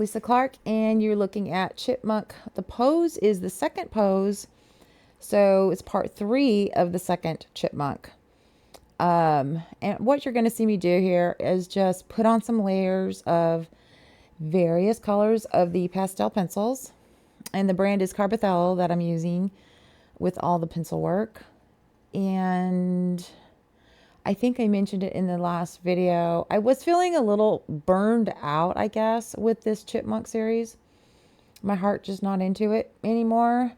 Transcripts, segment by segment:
Lisa Clark, and you're looking at Chipmunk. The pose is the second pose, so it's part 3 of the second Chipmunk. And what you're going to see me do here is just put on some layers of various colors of the pastel pencils, and the brand is Carbothello that I'm using with all the pencil work. And I think I mentioned it in the last video. I was feeling a little burned out, I guess, with this Chipmunk series. My heart just not into it anymore.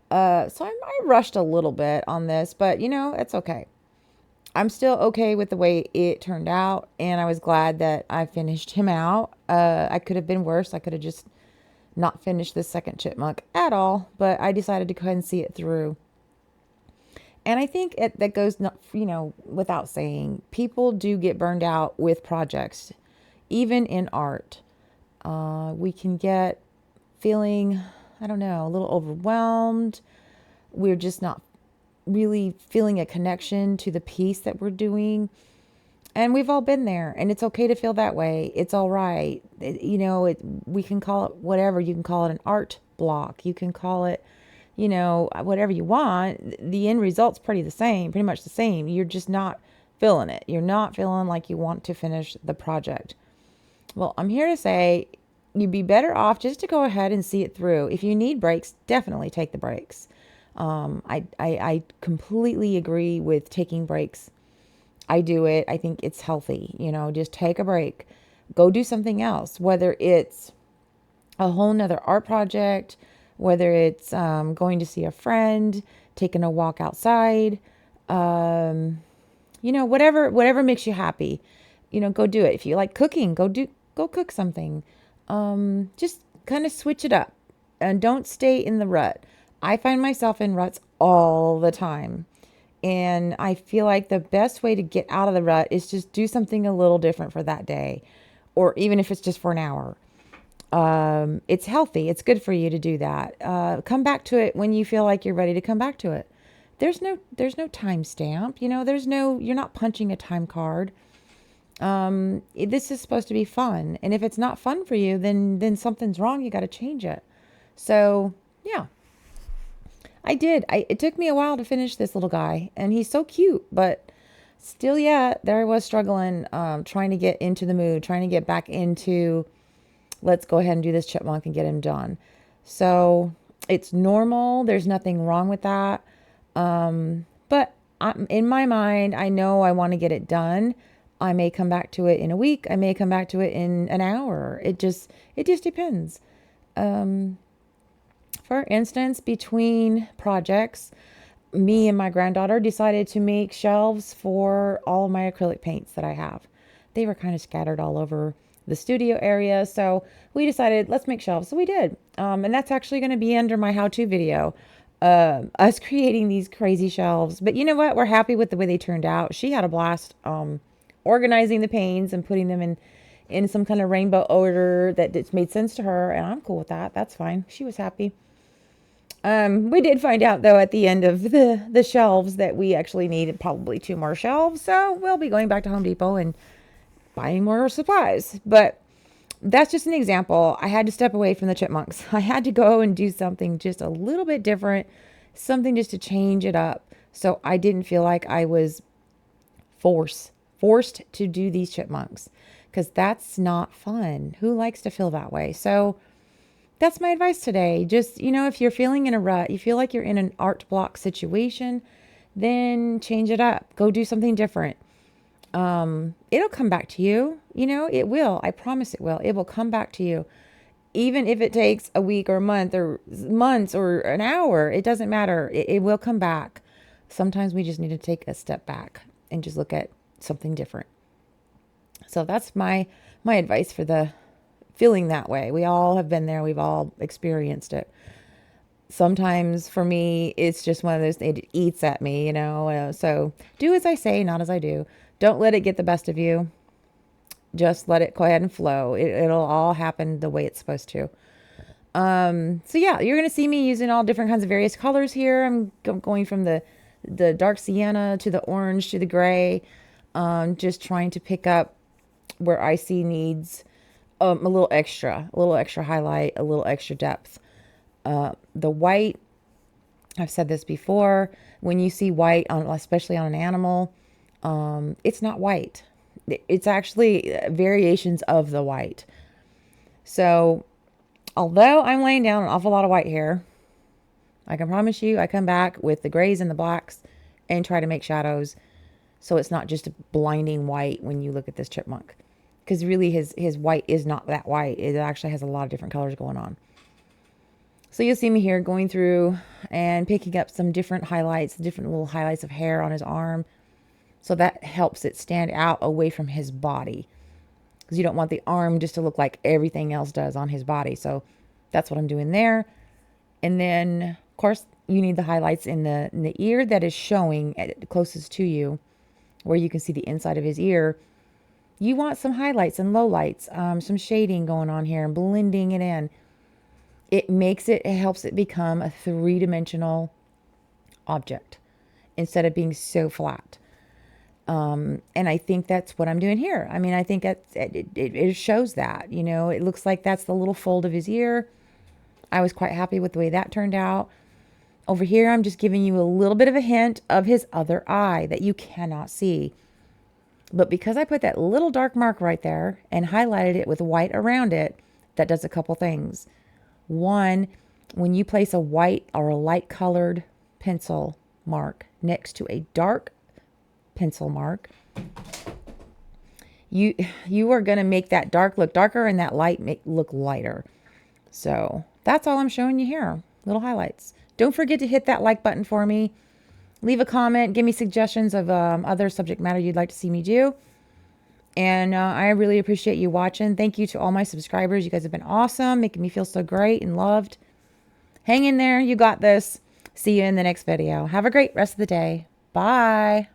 So I rushed a little bit on this, but you know, it's okay. I'm still okay with the way it turned out, and I was glad that I finished him out. I could have been worse. I could have just not finished this second Chipmunk at all, but I decided to go ahead and see it through. And I think that goes, without saying, people do get burned out with projects, even in art. We can get feeling, I don't know, a little overwhelmed. We're just not really feeling a connection to the piece that we're doing. And we've all been there, and it's okay to feel that way. It's all right. We can call it whatever. You can call it an art block. You can call it, whatever you want. The end result's pretty much the same. You're just not feeling it. You're not feeling like you want to finish the project. Well, I'm here to say you'd be better off just to go ahead and see it through. If you need breaks, definitely take the breaks. I completely agree with taking breaks. I do it. I think it's healthy. Just take a break. Go do something else, whether it's a whole nother art project, whether it's going to see a friend, taking a walk outside, whatever makes you happy, go do it. If you like cooking, go cook something. Just kind of switch it up and don't stay in the rut. I find myself in ruts all the time. And I feel like the best way to get out of the rut is just do something a little different for that day, or even if it's just for an hour. It's healthy. It's good for you to do that. Come back to it when you feel like you're ready to come back to it. There's no time stamp. You're not punching a time card. This is supposed to be fun. And if it's not fun for you, then something's wrong. You got to change it. So yeah. I did. It took me a while to finish this little guy, and he's so cute, but still, yeah, there I was struggling, trying to get into the mood, trying to get back into, let's go ahead and do this Chipmunk and get him done. So it's normal. There's nothing wrong with that. But in my mind, I know I want to get it done. I may come back to it in a week. I may come back to it in an hour. It just depends. For instance, between projects, me and my granddaughter decided to make shelves for all of my acrylic paints that I have. They were kind of scattered all over the studio area, so we decided let's make shelves. So we did, and that's actually going to be under my how-to video, us creating these crazy shelves. But you know what? We're happy with the way they turned out. She had a blast organizing the paints and putting them in some kind of rainbow order that just made sense to her, and I'm cool with that. That's fine. She was happy. We did find out though at the end of the shelves that we actually needed probably 2 more shelves. So we'll be going back to Home Depot and buying more supplies. But that's just an example. I had to step away from the Chipmunks. I had to go and do something just a little bit different, something just to change it up. So I didn't feel like I was forced to do these Chipmunks, because that's not fun. Who likes to feel that way? So that's my advice today. Just, if you're feeling in a rut, you feel like you're in an art block situation, then change it up. Go do something different. It'll come back to you. It will. I promise it will. It will come back to you. Even if it takes a week or a month or months or an hour, it doesn't matter. It will come back. Sometimes we just need to take a step back and just look at something different. So that's my advice for the feeling that way. We all have been there. We've all experienced it. Sometimes for me, it's just one of those, it eats at me, so do as I say, not as I do. Don't let it get the best of you. Just let it go ahead and flow. It'll all happen the way it's supposed to. So yeah, you're going to see me using all different kinds of various colors here. I'm going from the dark sienna to the orange to the gray. Just trying to pick up where I see needs. a little extra highlight, a little extra depth. The white, I've said this before, when you see white on, especially on an animal, it's not white. It's actually variations of the white. So although I'm laying down an awful lot of white hair, I can promise you I come back with the grays and the blacks and try to make shadows so it's not just a blinding white when you look at this chipmunk. Because really his white is not that white. It actually has a lot of different colors going on. So you'll see me here going through and picking up some different highlights, different little highlights of hair on his arm. So that helps it stand out away from his body. Because you don't want the arm just to look like everything else does on his body. So that's what I'm doing there. And then, of course, you need the highlights in the ear that is showing at closest to you, where you can see the inside of his ear. You want some highlights and lowlights, some shading going on here and blending it in. It helps it become a three-dimensional object instead of being so flat. And I think that's what I'm doing here. I mean, I think it shows that, you know, it looks like that's the little fold of his ear. I was quite happy with the way that turned out. Over here, I'm just giving you a little bit of a hint of his other eye that you cannot see. But because I put that little dark mark right there and highlighted it with white around it, that does a couple things. One, when you place a white or a light colored pencil mark next to a dark pencil mark, you are going to make that dark look darker and that light look lighter. So that's all I'm showing you here. Little highlights. Don't forget to hit that like button for me. Leave a comment. Give me suggestions of other subject matter you'd like to see me do. And I really appreciate you watching. Thank you to all my subscribers. You guys have been awesome, making me feel so great and loved. Hang in there. You got this. See you in the next video. Have a great rest of the day. Bye.